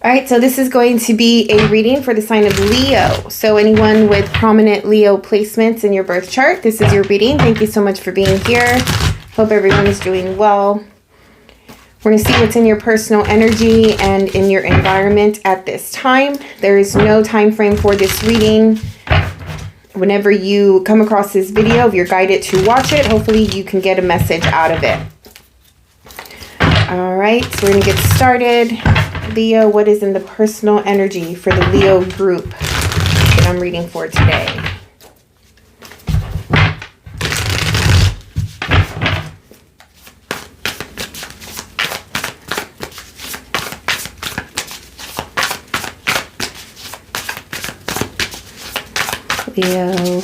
All right, so this is going to be a reading for the sign of Leo. So anyone with prominent Leo placements in your birth chart, this is your reading. Thank you so much for being here. Hope everyone is doing well. We're going to see what's in your personal energy and in your environment at this time. There is no time frame for this reading. Whenever you come across this video, if you're guided to watch it, hopefully you can get a message out of it. All right, so we're going to get started. Leo, what is in the personal energy for the Leo group that I'm reading for today? Leo.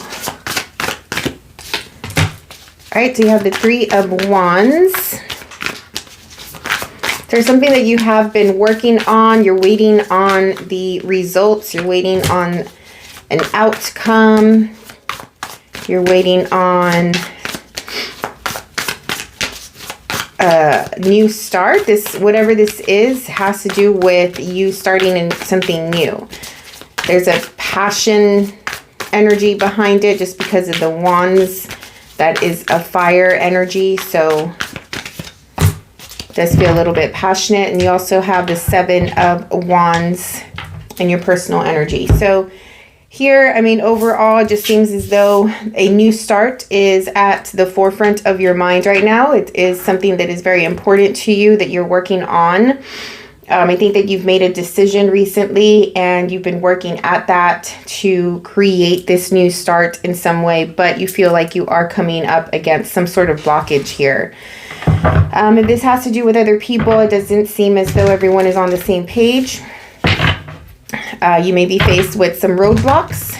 All right, so you have the Three of Wands. There's something that you have been working on. You're waiting on the results. You're waiting on an outcome. You're waiting on a new start. Whatever this is, has to do with you starting in something new. There's a passion energy behind it just because of the wands. That is a fire energy, so does feel a little bit passionate. And you also have the Seven of Wands in your personal energy. So here, I mean, overall, it just seems as though a new start is at the forefront of your mind right now. It is something that is very important to you that you're working on. I think that you've made a decision recently and you've been working at that to create this new start in some way, but you feel like you are coming up against some sort of blockage here. If this has to do with other people, it doesn't seem as though everyone is on the same page. You may be faced with some roadblocks,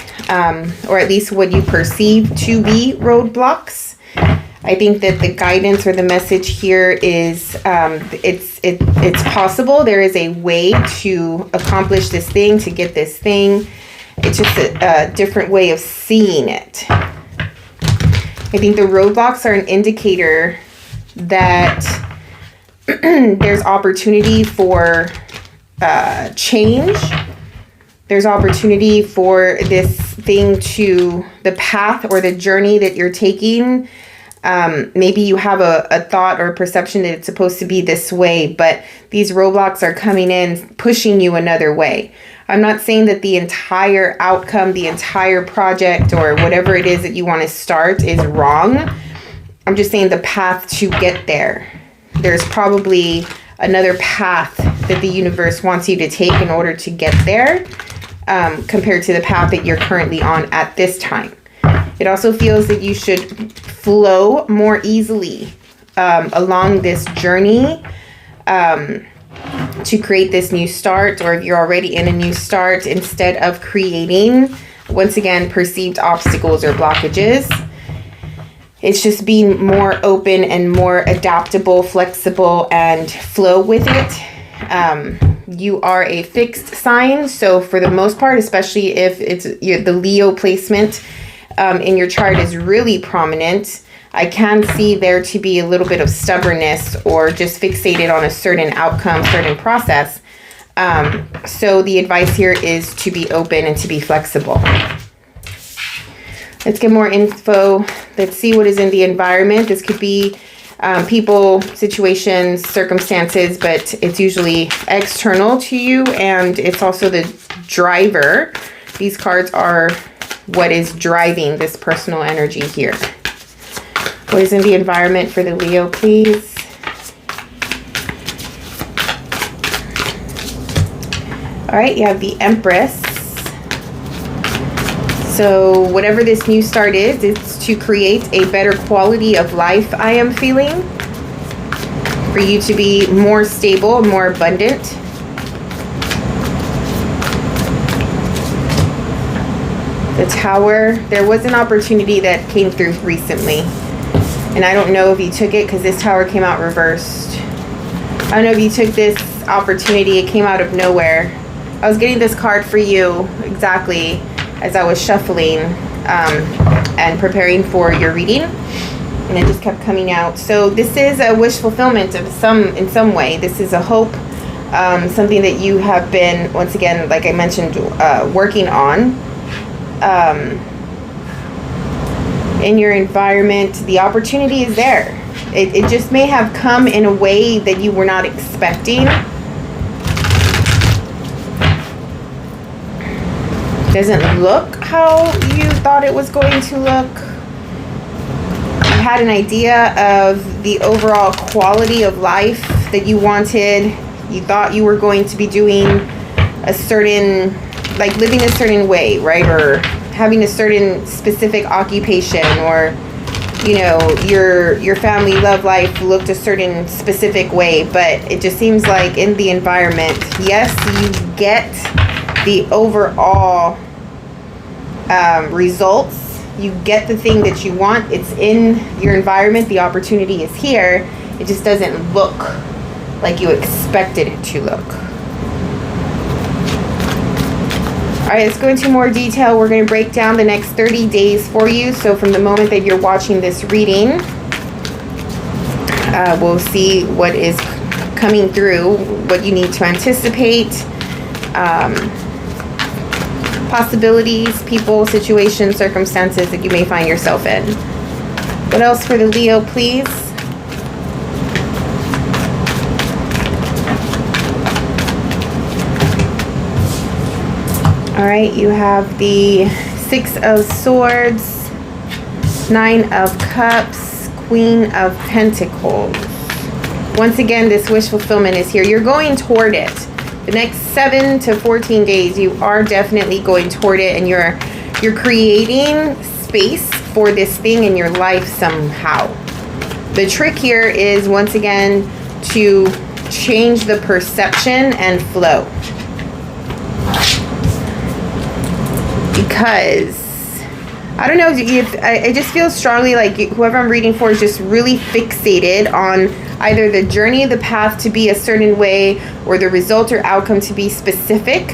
or at least what you perceive to be roadblocks. I think that the guidance or the message here is it's possible. There is a way to accomplish this thing, to get this thing. It's just a different way of seeing it. I think the roadblocks are an indicator that there's opportunity for change. There's opportunity for this thing to the path or the journey that you're taking. Maybe you have a thought or a perception that it's supposed to be this way, but these roadblocks are coming in, pushing you another way. I'm not saying that the entire outcome, the entire project, or whatever it is that you want to start is wrong. I'm just saying the path to get there. There's probably another path that the universe wants you to take in order to get there, compared to the path that you're currently on at this time. It also feels that you should flow more easily along this journey to create this new start, or if you're already in a new start, instead of creating, once again, perceived obstacles or blockages. It's just being more open and more adaptable, flexible, and flow with it. You are a fixed sign, so for the most part, especially if it's the Leo placement in your chart is really prominent, I can see there to be a little bit of stubbornness or just fixated on a certain outcome, certain process. So the advice here is to be open and to be flexible. Let's get more info. Let's see what is in the environment. This could be people, situations, circumstances, but it's usually external to you, and it's also the driver. These cards are what is driving this personal energy here. What is in the environment for the Leo, please? All right, you have the Empress. So whatever this new start is, it's to create a better quality of life, I am feeling. For you to be more stable, more abundant. The Tower. There was an opportunity that came through recently. And I don't know if you took it because this Tower came out reversed. I don't know if you took this opportunity. It came out of nowhere. I was getting this card for you exactly as I was shuffling and preparing for your reading, and it just kept coming out. So this is a wish fulfillment of in some way. This is a hope something that you have been, once again, like I mentioned, working on. In your environment, the opportunity is there. It just may have come in a way that you were not expecting. Doesn't look how you thought it was going to look. You had an idea of the overall quality of life that you wanted. You thought you were going to be doing a certain, like living a certain way, right? Or having a certain specific occupation, or you know, your family love life looked a certain specific way. But it just seems like in the environment, yes, you get the overall results. You get the thing that you want. It's in your environment. The opportunity is here. It just doesn't look like you expected it to look. All right, let's go into more detail. We're going to break down the next 30 days for you. So from the moment that you're watching this reading, we'll see what is coming through, what you need to anticipate, possibilities, people, situations, circumstances that you may find yourself in. What else for the Leo, please? All right, you have the Six of Swords, Nine of Cups, Queen of Pentacles. Once again, this wish fulfillment is here. You're going toward it. The next 7 to 14 days, you are definitely going toward it, and you're creating space for this thing in your life somehow. The trick here is, once again, to change the perception and flow. Because I don't know if I just feel strongly like whoever I'm reading for is just really fixated on either the journey, the path to be a certain way, or the result or outcome to be specific.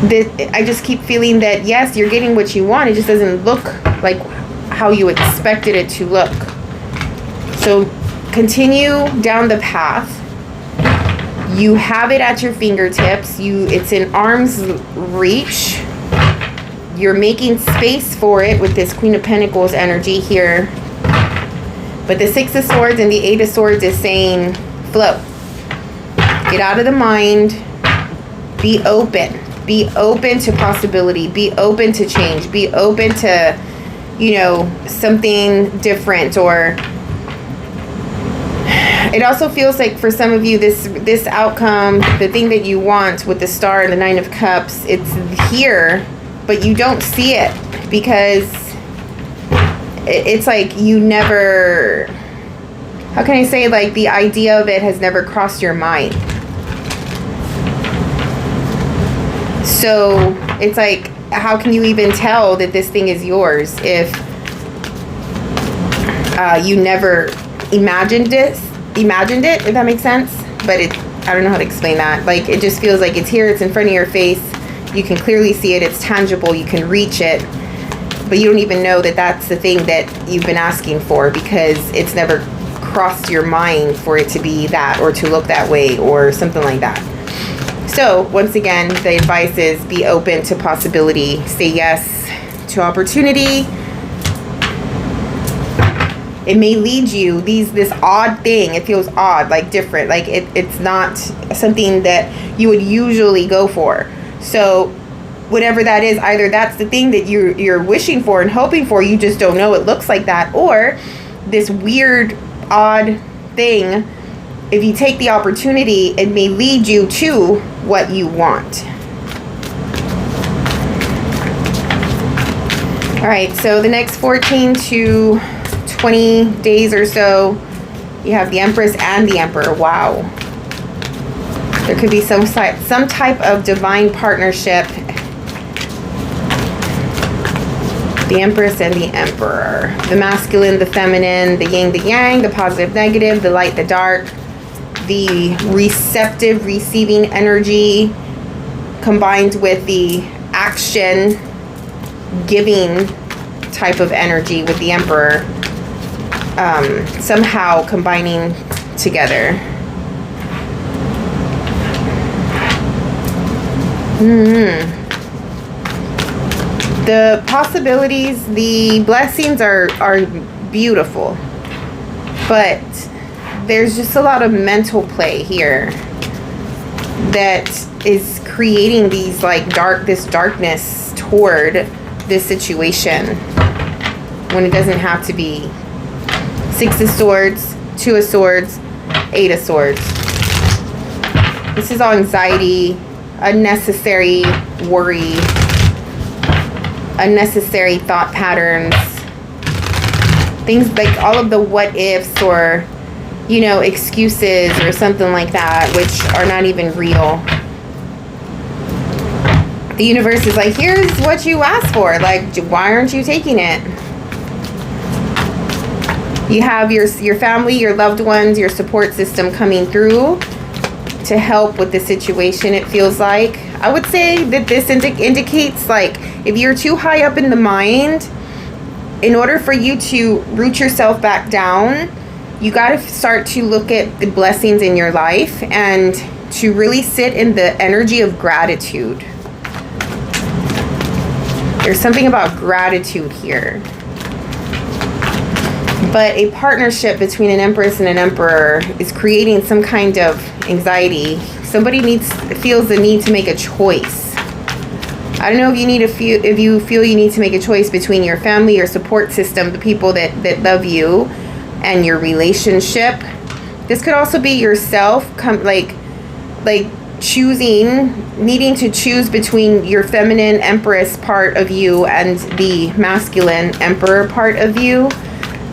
That I just keep feeling that yes, you're getting what you want. It just doesn't look like how you expected it to look. So continue down the path. You have it at your fingertips. It's in arm's reach. You're making space for it with this Queen of Pentacles energy here. But the Six of Swords and the Eight of Swords is saying flow. Get out of the mind. Be open. Be open to possibility. Be open to change. Be open to, you know, something different. Or it also feels like for some of you, this outcome, the thing that you want with the Star and the Nine of Cups, it's here, but you don't see it because it's like you never, how can I say, like the idea of it has never crossed your mind. So it's like, how can you even tell that this thing is yours if you never imagined it, if that makes sense? But I don't know how to explain that. Like, it just feels like it's here, it's in front of your face. You can clearly see it, it's tangible, you can reach it, but you don't even know that that's the thing that you've been asking for because it's never crossed your mind for it to be that or to look that way or something like that. So once again, the advice is be open to possibility, say yes to opportunity. It may lead you, this odd thing, it feels odd, like different, like it's not something that you would usually go for. So whatever that is, either that's the thing that you're wishing for and hoping for, you just don't know it looks like that, or this weird, odd thing, if you take the opportunity, it may lead you to what you want. All right, so the next 14 to 20 days or so, you have the Empress and the Emperor. Wow. There could be some type of divine partnership. The Empress and the Emperor. The masculine, the feminine, the yin, the yang, the positive, negative, the light, the dark, the receptive, receiving energy combined with the action, giving type of energy with the Emperor. Somehow combining together. The possibilities, the blessings are beautiful, but there's just a lot of mental play here that is creating these like this darkness toward this situation when it doesn't have to be. 6 of Swords, 2 of Swords, 8 of Swords. This is all anxiety, unnecessary worry, unnecessary thought patterns, things like all of the what ifs or, you know, excuses or something like that, which are not even real. The universe is like, here's what you asked for. Like, why aren't you taking it? You have your family, your loved ones, your support system coming through to help with the situation, it feels like. I would say that this indicates, like, if you're too high up in the mind, in order for you to root yourself back down, you got to start to look at the blessings in your life and to really sit in the energy of gratitude. There's something about gratitude here. But a partnership between an Empress and an Emperor is creating some kind of anxiety. Somebody feels the need to make a choice. I don't know if you feel you need to make a choice between your family, your support system, the people that love you, and your relationship. This could also be yourself, like needing to choose between your feminine Empress part of you and the masculine Emperor part of you.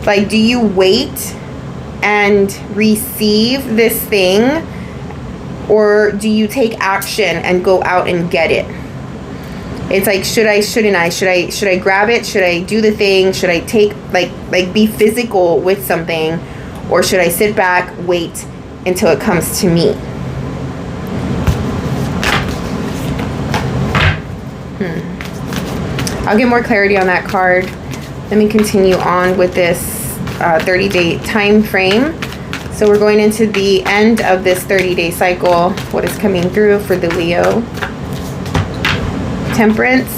Like, do you wait and receive this thing, or do you take action and go out and get it? It's like, should I, shouldn't I? Should I grab it? Should I do the thing? Should I take, like be physical with something? Or should I sit back, wait until it comes to me? I'll get more clarity on that card. Let me continue on with this 30-day time frame. So we're going into the end of this 30-day cycle. What is coming through for the Leo? Temperance.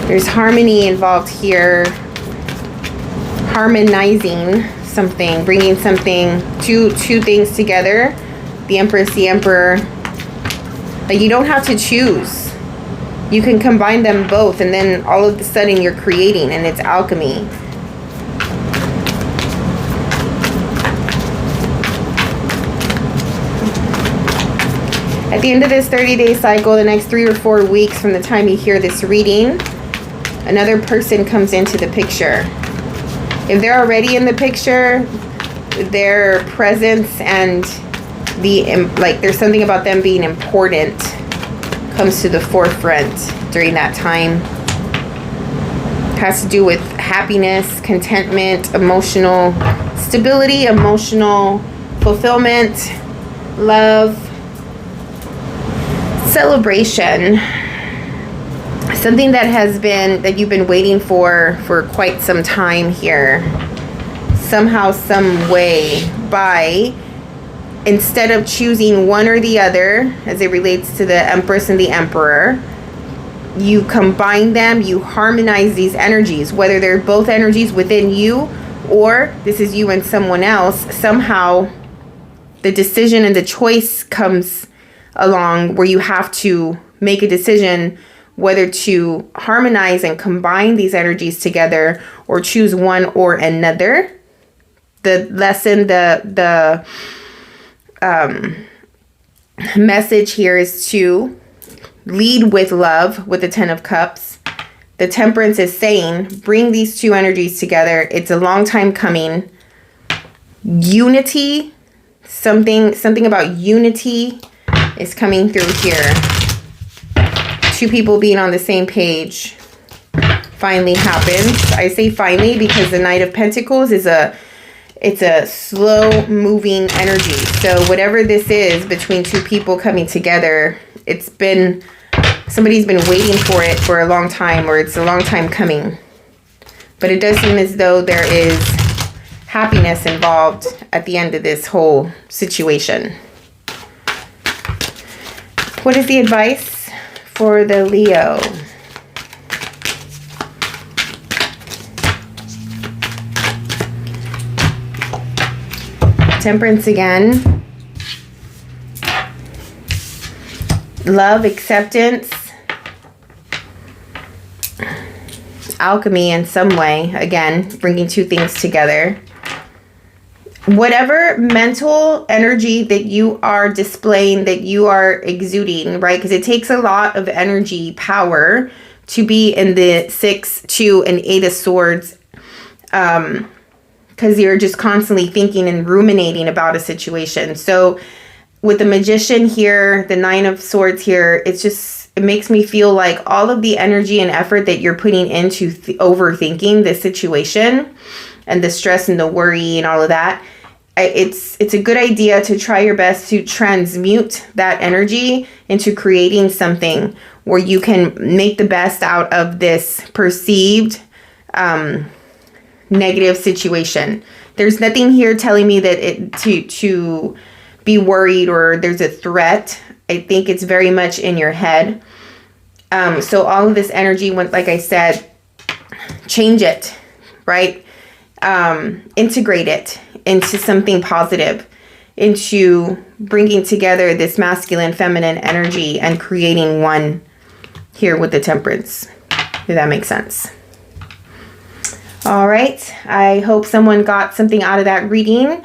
There's harmony involved here. Harmonizing something, bringing something, two things together. The Empress, the Emperor. Like, you don't have to choose. You can combine them both, and then all of a sudden you're creating, and it's alchemy. At the end of this 30-day cycle, the next 3 or 4 weeks from the time you hear this reading, another person comes into the picture. If they're already in the picture, their presence and there's something about them being important comes to the forefront during that time. It has to do with happiness, contentment, emotional stability, emotional fulfillment, love, celebration. Something that you've been waiting for quite some time here. Somehow, some way, instead of choosing one or the other as it relates to the Empress and the Emperor, you combine them, you harmonize these energies, whether they're both energies within you or this is you and someone else. Somehow the decision and the choice comes along where you have to make a decision whether to harmonize and combine these energies together or choose one or another. The lesson, the message here is to lead with love with the 10 of Cups. The Temperance is saying, bring these two energies together. It's a long time coming. Unity, something about unity is coming through here. Two people being on the same page finally happens. I say finally because the Knight of Pentacles is it's a slow moving energy. So whatever this is between two people coming together, somebody's been waiting for it for a long time, or it's a long time coming. But it does seem as though there is happiness involved at the end of this whole situation. What is the advice for the Leo? Temperance again. Love, acceptance. Alchemy in some way. Again, bringing two things together. Whatever mental energy that you are displaying, that you are exuding, right? Because it takes a lot of energy, power to be in the 6, 2, and 8 of Swords. Because you're just constantly thinking and ruminating about a situation. So with the Magician here, the 9 of Swords here, it makes me feel like all of the energy and effort that you're putting into overthinking the situation and the stress and the worry and all of that, it's a good idea to try your best to transmute that energy into creating something where you can make the best out of this perceived negative situation. There's nothing here telling me that to be worried or there's a threat. I think it's very much in your head. So all of this energy, like I said, change it, right? Integrate it into something positive, into bringing together this masculine, feminine energy and creating one here with the Temperance, if that makes sense. All right. I hope someone got something out of that reading.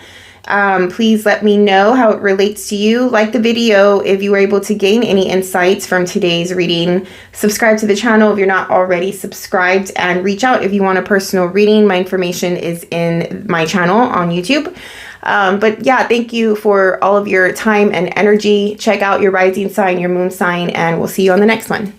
Please let me know how it relates to you. Like the video if you were able to gain any insights from today's reading. Subscribe to the channel if you're not already subscribed, and reach out if you want a personal reading. My information is in my channel on YouTube. But yeah, thank you for all of your time and energy. Check out your rising sign, your moon sign, and we'll see you on the next one.